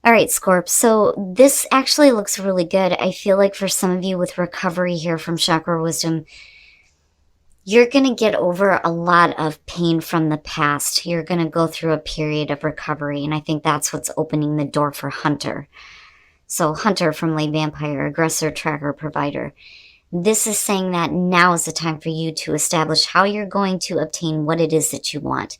All right, Scorp. So this actually looks really good. I feel like for some of you with recovery here from chakra wisdom, you're going to get over a lot of pain from the past. You're going to go through a period of recovery. And I think that's what's opening the door for Hunter. So Hunter from Late Vampire, aggressor, tracker, provider. This is saying that now is the time for you to establish how you're going to obtain what it is that you want.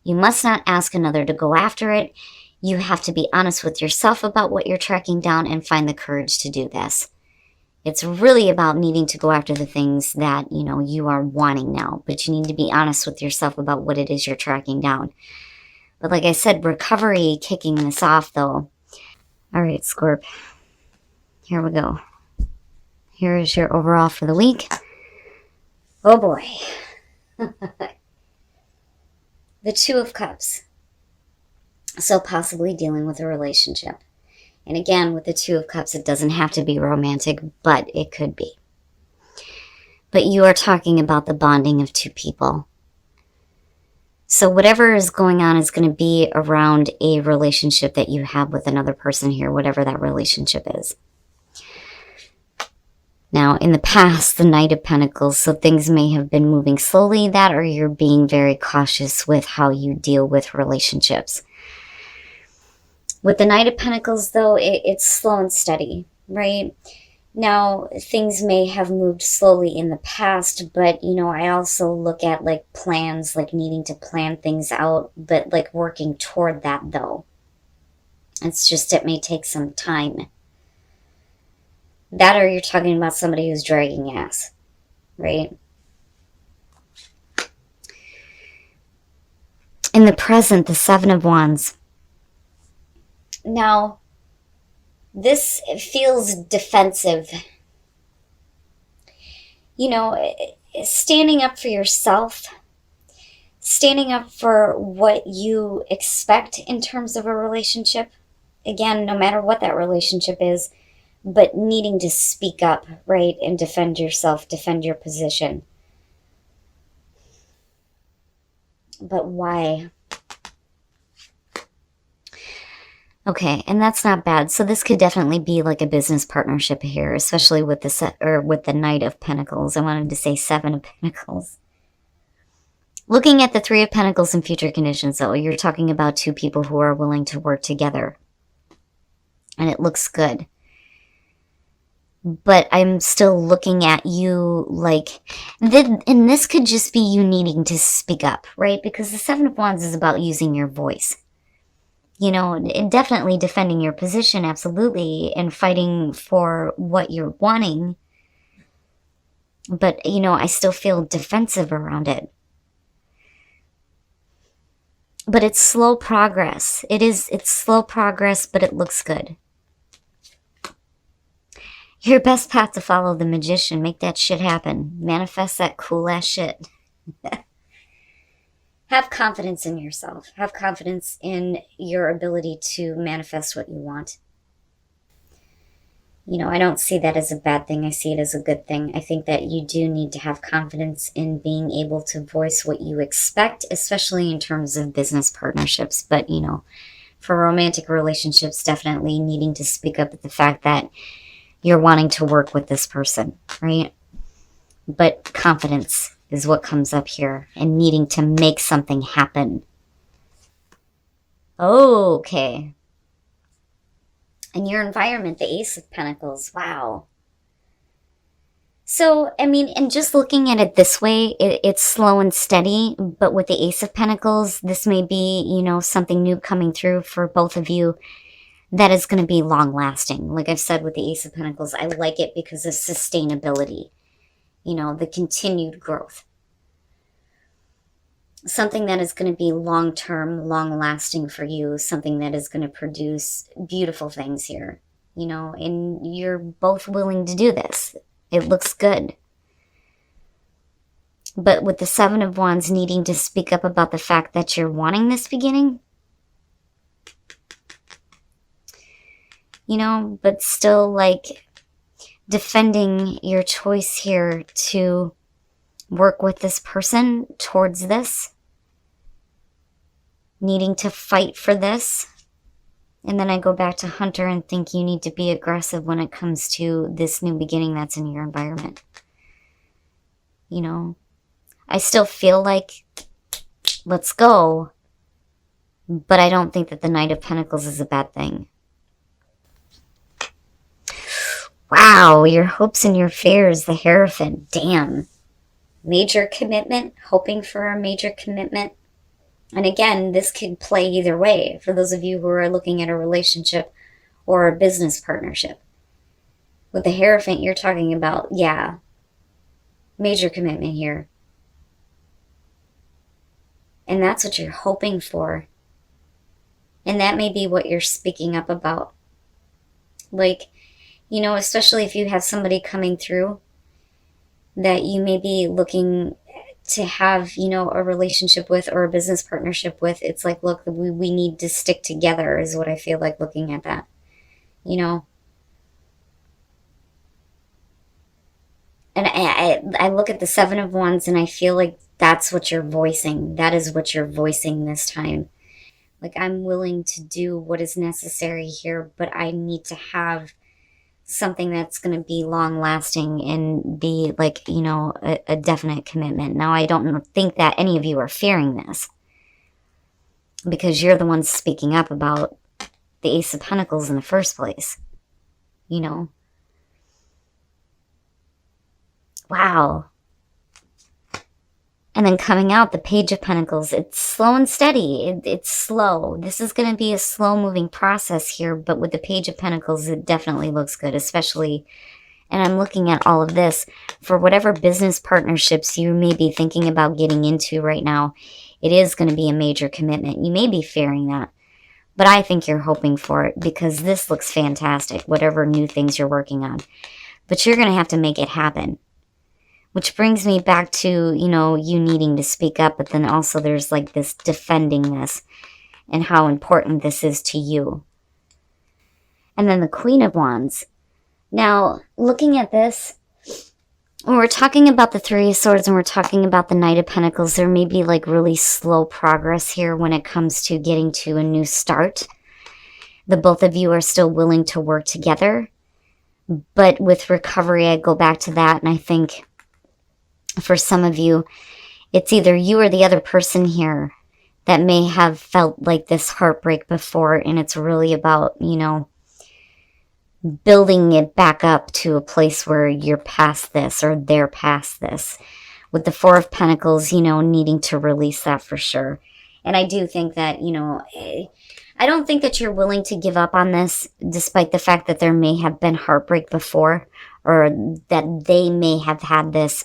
You must not ask another to go after it. You have to be honest with yourself about what you're tracking down and find the courage to do this. It's really about needing to go after the things that, you are wanting now. But you need to be honest with yourself about what it is you're tracking down. But like I said, recovery kicking this off, though. All right, Scorp. Here we go. Here is your overall for the week. Oh, boy. The Two of Cups. So possibly dealing with a relationship. And again, with the Two of Cups, it doesn't have to be romantic, but it could be. But you are talking about the bonding of two people. So whatever is going on is going to be around a relationship that you have with another person here, whatever that relationship is. Now, in the past, the Knight of Pentacles, so things may have been moving slowly, that or you're being very cautious with how you deal with relationships. With the Knight of Pentacles, though, it's slow and steady, right? Now, things may have moved slowly in the past, but, I also look at, like, plans, like needing to plan things out, but, like, working toward that, though. It's just, it may take some time. That or you're talking about somebody who's dragging ass, right? In the present, the Seven of Wands. Now, this feels defensive. Standing up for yourself, standing up for what you expect in terms of a relationship. Again, no matter what that relationship is, but needing to speak up, right, and defend yourself, defend your position. But why? Okay, and that's not bad. So this could definitely be like a business partnership here, especially with the Knight of Pentacles. I wanted to say Seven of Pentacles. Looking at the Three of Pentacles in future conditions, though, you're talking about two people who are willing to work together. And it looks good. But I'm still looking at you like, and this could just be you needing to speak up, right? Because the Seven of Wands is about using your voice. And definitely defending your position, absolutely, and fighting for what you're wanting. But, I still feel defensive around it. But it's slow progress. It's slow progress, but it looks good. Your best path to follow the Magician. Make that shit happen. Manifest that cool ass shit. Have confidence in yourself. Have confidence in your ability to manifest what you want. I don't see that as a bad thing. I see it as a good thing. I think that you do need to have confidence in being able to voice what you expect, especially in terms of business partnerships. But, for romantic relationships, definitely needing to speak up at the fact that you're wanting to work with this person, right? But confidence is what comes up here, and needing to make something happen. Okay. And your environment, the Ace of Pentacles. Wow. So, and just looking at it this way, it's slow and steady, but with the Ace of Pentacles, this may be, something new coming through for both of you that is going to be long-lasting. Like I've said with the Ace of Pentacles, I like it because of sustainability. The continued growth. Something that is going to be long-term, long-lasting for you. Something that is going to produce beautiful things here. And you're both willing to do this. It looks good. But with the Seven of Wands needing to speak up about the fact that you're wanting this beginning, but still like defending your choice here to work with this person towards this, needing to fight for this, And then I go back to Hunter and think you need to be aggressive when it comes to this new beginning that's in your environment. You know, I still feel like let's go, but I don't think that the Knight of Pentacles is a bad thing. Wow, your hopes and your fears, the Hierophant. Damn. Major commitment, hoping for a major commitment. And again, this could play either way for those of you who are looking at a relationship or a business partnership. With the Hierophant, you're talking about, yeah, major commitment here. And that's what you're hoping for. And that may be what you're speaking up about. Like, you know, especially if you have somebody coming through that you may be looking to have, you know, a relationship with or a business partnership with. It's like, look, we need to stick together is what I feel like looking at that, you know. And I look at the Seven of Wands and I feel like that's what you're voicing. That is what you're voicing this time. Like, I'm willing to do what is necessary here, but I need to have something that's going to be long lasting and be like, you know, a definite commitment. Now, I don't think that any of you are fearing this because you're the ones speaking up about the Ace of Pentacles in the first place, you know. Wow. And then coming out, the Page of Pentacles. It's slow and steady. It's slow. This is going to be a slow-moving process here, but with the Page of Pentacles, it definitely looks good, especially, and I'm looking at all of this, for whatever business partnerships you may be thinking about getting into right now, it is going to be a major commitment. You may be fearing that, but I think you're hoping for it because this looks fantastic, whatever new things you're working on. But you're going to have to make it happen. Which brings me back to, you know, you needing to speak up, but then also there's like this defending this and how important this is to you. And then the Queen of Wands. Now, looking at this, when we're talking about the Three of Swords and we're talking about the Knight of Pentacles, there may be like really slow progress here when it comes to getting to a new start. The both of you are still willing to work together. But with recovery, I go back to that and I think, for some of you, it's either you or the other person here that may have felt like this heartbreak before, and it's really about, you know, building it back up to a place where you're past this or they're past this. With the Four of Pentacles, you know, needing to release that for sure. And I do think that, you know, I don't think that you're willing to give up on this, despite the fact that there may have been heartbreak before, or that they may have had this.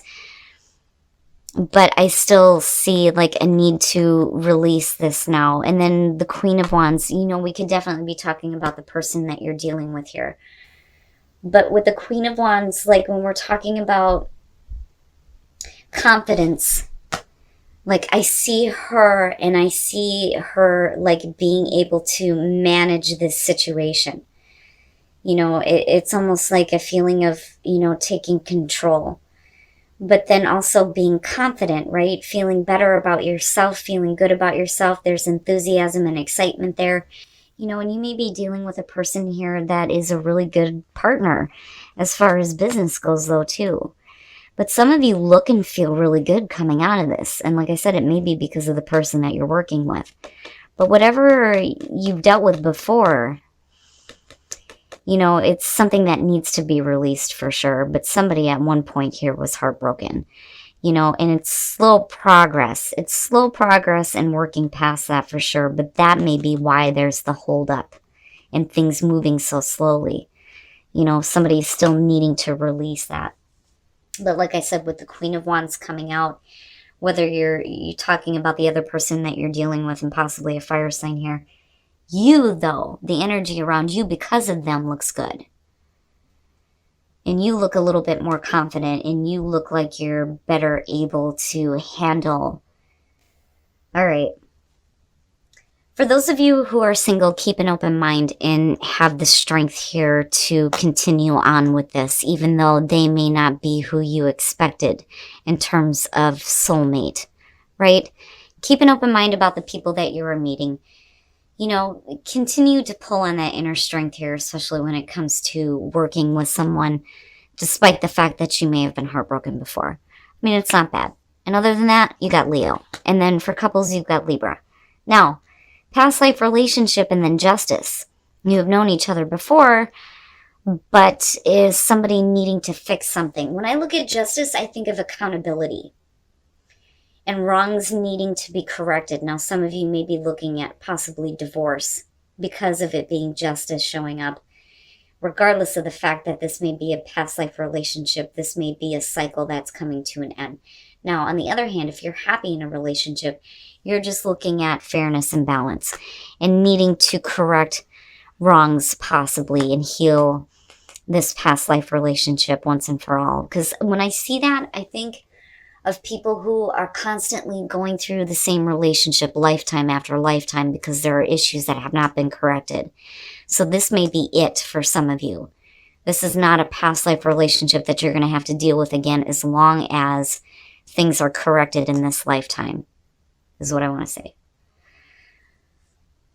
But I still see like a need to release this now. And then the Queen of Wands, you know, we could definitely be talking about the person that you're dealing with here. But with the Queen of Wands, like when we're talking about confidence, like I see her and I see her like being able to manage this situation. You know, it's almost like a feeling of, you know, taking control. But then also being confident, right? Feeling better about yourself, feeling good about yourself. There's enthusiasm and excitement there. You know, and you may be dealing with a person here that is a really good partner as far as business goes, though, too. But some of you look and feel really good coming out of this. And like I said, it may be because of the person that you're working with. But whatever you've dealt with before, you know, it's something that needs to be released for sure. But somebody at one point here was heartbroken, you know, and it's slow progress. It's slow progress and working past that for sure. But that may be why there's the holdup and things moving so slowly. You know, somebody's still needing to release that. But like I said, with the Queen of Wands coming out, whether you're talking about the other person that you're dealing with and possibly a fire sign here, you, though, the energy around you because of them looks good. And you look a little bit more confident and you look like you're better able to handle. All right. For those of you who are single, keep an open mind and have the strength here to continue on with this, even though they may not be who you expected in terms of soulmate, right? Keep an open mind about the people that you are meeting. you know, continue to pull on that inner strength here, especially when it comes to working with someone, despite the fact that you may have been heartbroken before. I mean, it's not bad. And other than that, you got Leo. And then for couples, you've got Libra. Now, past life relationship and then justice. You have known each other before, but is somebody needing to fix something? When I look at justice, I think of accountability and wrongs needing to be corrected. Now, some of you may be looking at possibly divorce because of it being justice showing up. Regardless of the fact that this may be a past life relationship, this may be a cycle that's coming to an end. Now, on the other hand, if you're happy in a relationship, you're just looking at fairness and balance and needing to correct wrongs possibly and heal this past life relationship once and for all. Because when I see that, I think of people who are constantly going through the same relationship lifetime after lifetime because there are issues that have not been corrected. So this may be it for some of you. This is not a past life relationship that you're going to have to deal with again as long as things are corrected in this lifetime, is what I want to say.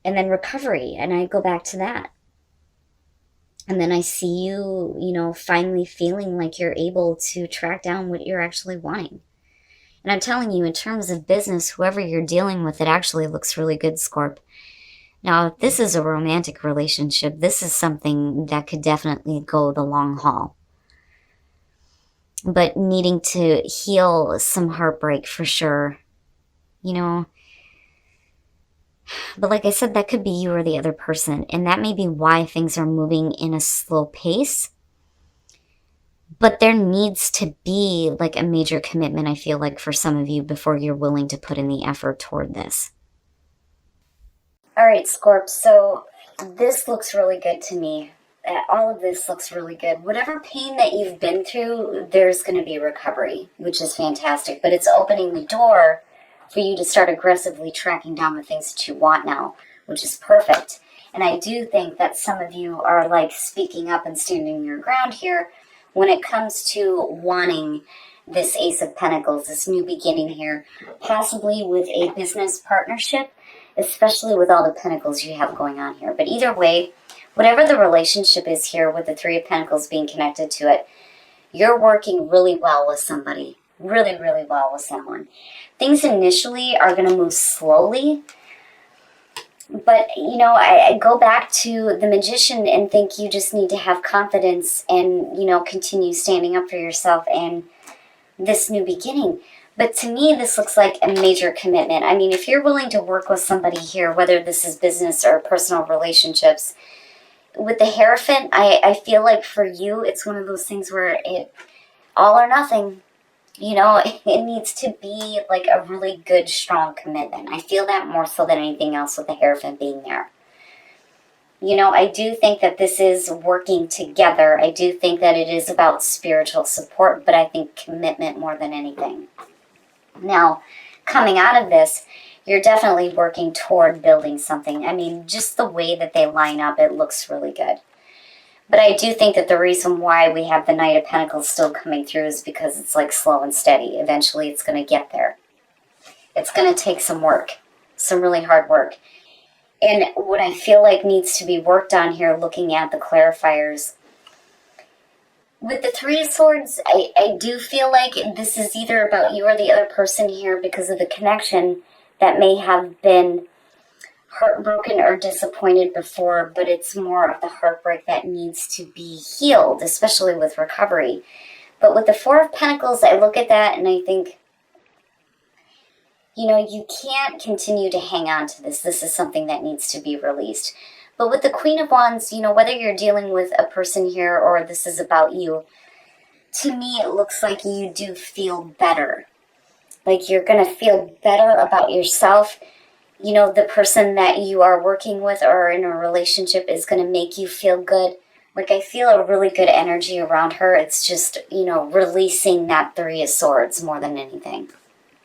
And then recovery, and I go back to that. And then I see you, you know, finally feeling like you're able to track down what you're actually wanting. And I'm telling you, in terms of business, whoever you're dealing with, it actually looks really good, Scorp. Now, if this is a romantic relationship, this is something that could definitely go the long haul. But needing to heal some heartbreak for sure, you know. But like I said, that could be you or the other person. And that may be why things are moving in a slow pace. But there needs to be like a major commitment, I feel like, for some of you before you're willing to put in the effort toward this. All right, Scorp, so this looks really good to me. All of this looks really good. Whatever pain that you've been through, there's going to be recovery, which is fantastic. But it's opening the door for you to start aggressively tracking down the things that you want now, which is perfect. And I do think that some of you are like speaking up and standing your ground here when it comes to wanting this Ace of Pentacles, this new beginning here, possibly with a business partnership, especially with all the pentacles you have going on here. But either way, whatever the relationship is here with the Three of Pentacles being connected to it, you're working really well with somebody. Really, really well with someone. Things initially are going to move slowly. But, you know, I go back to the Magician and think you just need to have confidence and, you know, continue standing up for yourself and this new beginning. But to me, this looks like a major commitment. I mean, if you're willing to work with somebody here, whether this is business or personal relationships, with the Hierophant, I feel like for you, it's one of those things where it all or nothing. You know, it needs to be like a really good, strong commitment. I feel that more so than anything else with the Hierophant being there. You know, I do think that this is working together. I do think that it is about spiritual support, but I think commitment more than anything. Now, coming out of this, you're definitely working toward building something. I mean, just the way that they line up, it looks really good. But I do think that the reason why we have the Knight of Pentacles still coming through is because it's like slow and steady. Eventually it's going to get there. It's going to take some work, some really hard work. And what I feel like needs to be worked on here, looking at the clarifiers, with the Three of Swords, I do feel like this is either about you or the other person here because of the connection that may have been heartbroken or disappointed before, but it's more of the heartbreak that needs to be healed, especially with recovery. But with the Four of Pentacles, I look at that and I think, you know, you can't continue to hang on to this. This is something that needs to be released. But with the Queen of Wands, you know, whether you're dealing with a person here or this is about you, to me it looks like you do feel better. Like you're going to feel better about yourself. You know, the person that you are working with or in a relationship is going to make you feel good. Like I feel a really good energy around her. It's just, you know, releasing that Three of Swords more than anything.